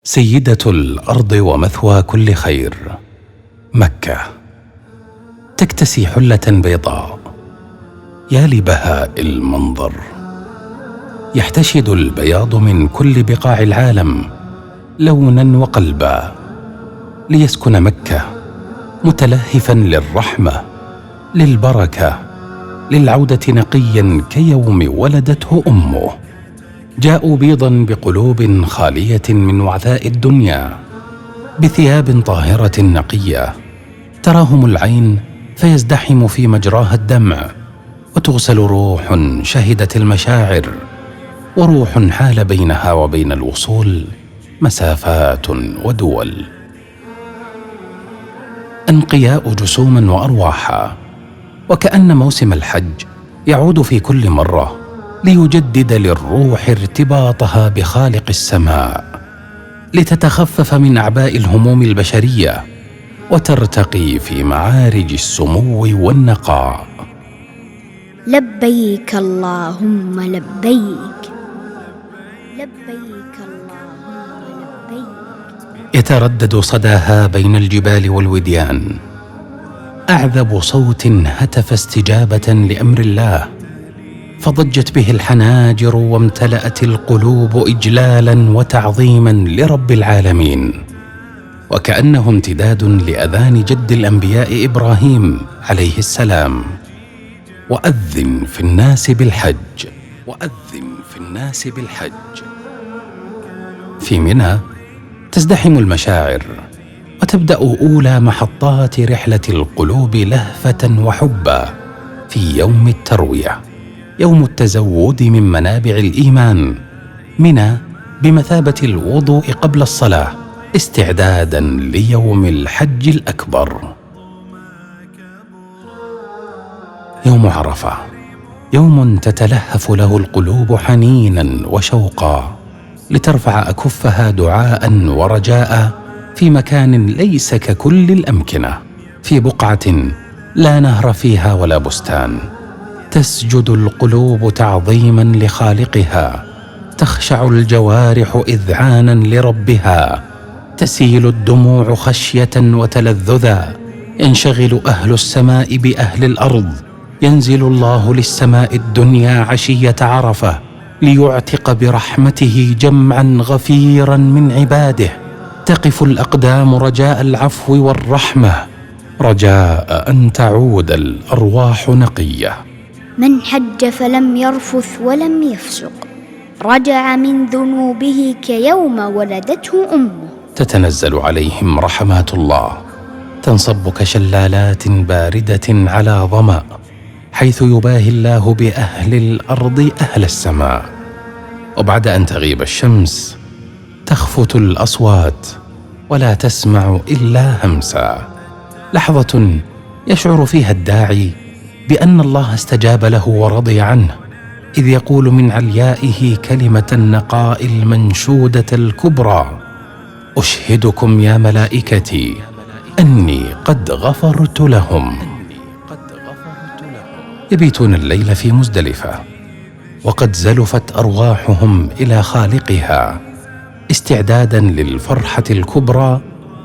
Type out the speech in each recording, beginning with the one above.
سيدة الأرض ومثوى كل خير، مكة. تكتسي حلة بيضاء، يا لبهاء المنظر. يحتشد البياض من كل بقاع العالم لونا وقلبا، ليسكن مكة متلهفا للرحمة، للبركة، للعودة نقيا كيوم ولدته أمه. جاءوا بيضا بقلوب خالية من وعثاء الدنيا، بثياب طاهرة نقية تراهم العين فيزدحم في مجراها الدمع، وتغسل روح شهدت المشاعر، وروح حال بينها وبين الوصول مسافات ودول. أنقياء جسوما وأرواحا، وكأن موسم الحج يعود في كل مرة ليجدد للروح ارتباطها بخالق السماء، لتتخفف من أعباء الهموم البشرية وترتقي في معارج السمو والنقاء. لبيك اللهم لبيك، لبيك اللهم لبيك. يتردد صداها بين الجبال والوديان، أعذب صوت هتف استجابة لأمر الله، فضجت به الحناجر وامتلأت القلوب إجلالا وتعظيما لرب العالمين، وكأنه امتداد لأذان جد الأنبياء إبراهيم عليه السلام: وأذن في الناس بالحج، وأذن في الناس بالحج. في منى تزدحم المشاعر، وتبدأ أولى محطات رحلة القلوب لهفة وحبا في يوم التروية، يوم التزود من منابع الإيمان. منى بمثابة الوضوء قبل الصلاة، استعدادا ليوم الحج الأكبر. يوم عرفة، يوم تتلهف له القلوب حنينا وشوقا، لترفع أكفها دعاء ورجاء في مكان ليس ككل الأمكنة، في بقعة لا نهر فيها ولا بستان. تسجد القلوب تعظيما لخالقها، تخشع الجوارح إذعانا لربها، تسيل الدموع خشية وتلذذا. ينشغل أهل السماء بأهل الأرض، ينزل الله للسماء الدنيا عشية عرفة ليعتق برحمته جمعا غفيرا من عباده. تقف الأقدام رجاء العفو والرحمة، رجاء أن تعود الأرواح نقية. من حج فلم يرفث ولم يفسق، رجع من ذنوبه كيوم ولدته أمه. تتنزل عليهم رحمات الله، تنصب كشلالات باردة على ظمأ، حيث يباهي الله بأهل الأرض أهل السماء. وبعد أن تغيب الشمس تخفت الأصوات، ولا تسمع إلا همسا، لحظة يشعر فيها الداعي بأن الله استجاب له ورضي عنه، إذ يقول من عليائه كلمة النقاء المنشودة الكبرى: أشهدكم يا ملائكتي أني قد غفرت لهم. يبيتون الليل في مزدلفة، وقد زلفت أرواحهم إلى خالقها، استعدادا للفرحة الكبرى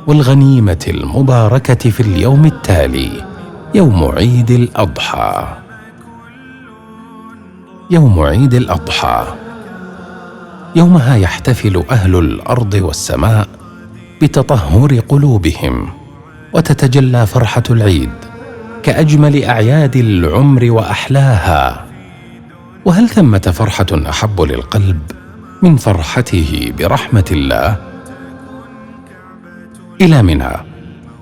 والغنيمة المباركة في اليوم التالي، يوم عيد الأضحى. يوم عيد الأضحى، يومها يحتفل أهل الأرض والسماء بتطهر قلوبهم، وتتجلى فرحة العيد كأجمل أعياد العمر وأحلاها. وهل ثمة فرحة أحب للقلب من فرحته برحمة الله؟ إلى منى،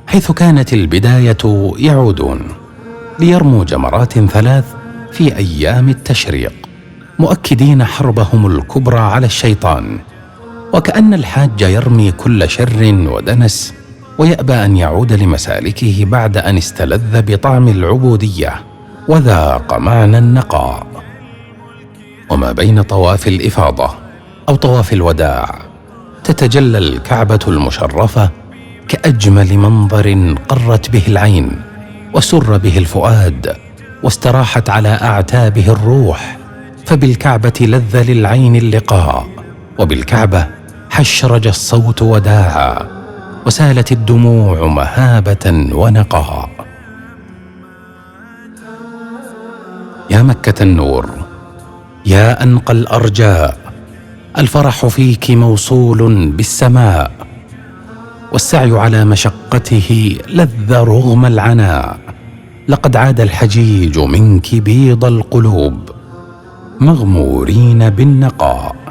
حيث كانت البداية، يعودون ليرموا جمرات 3 في أيام التشريق، مؤكدين حربهم الكبرى على الشيطان. وكأن الحاج يرمي كل شر ودنس، ويأبى أن يعود لمسالكه بعد أن استلذ بطعم العبودية وذاق معنى النقاء. وما بين طواف الإفاضة أو طواف الوداع تتجلى الكعبة المشرفة كأجمل منظر قرت به العين، وسر به الفؤاد، واستراحت على أعتابه الروح. فبالكعبة لذ للعين اللقاء، وبالكعبة حشرج الصوت وداعا، وسالت الدموع مهابة ونقاء. يا مكة النور، يا أنقى الأرجاء، الفرح فيك موصول بالسماء، والسعي على مشقته لذ رغم العناء. لقد عاد الحجيج منك بيض القلوب مغمورين بالنقاء.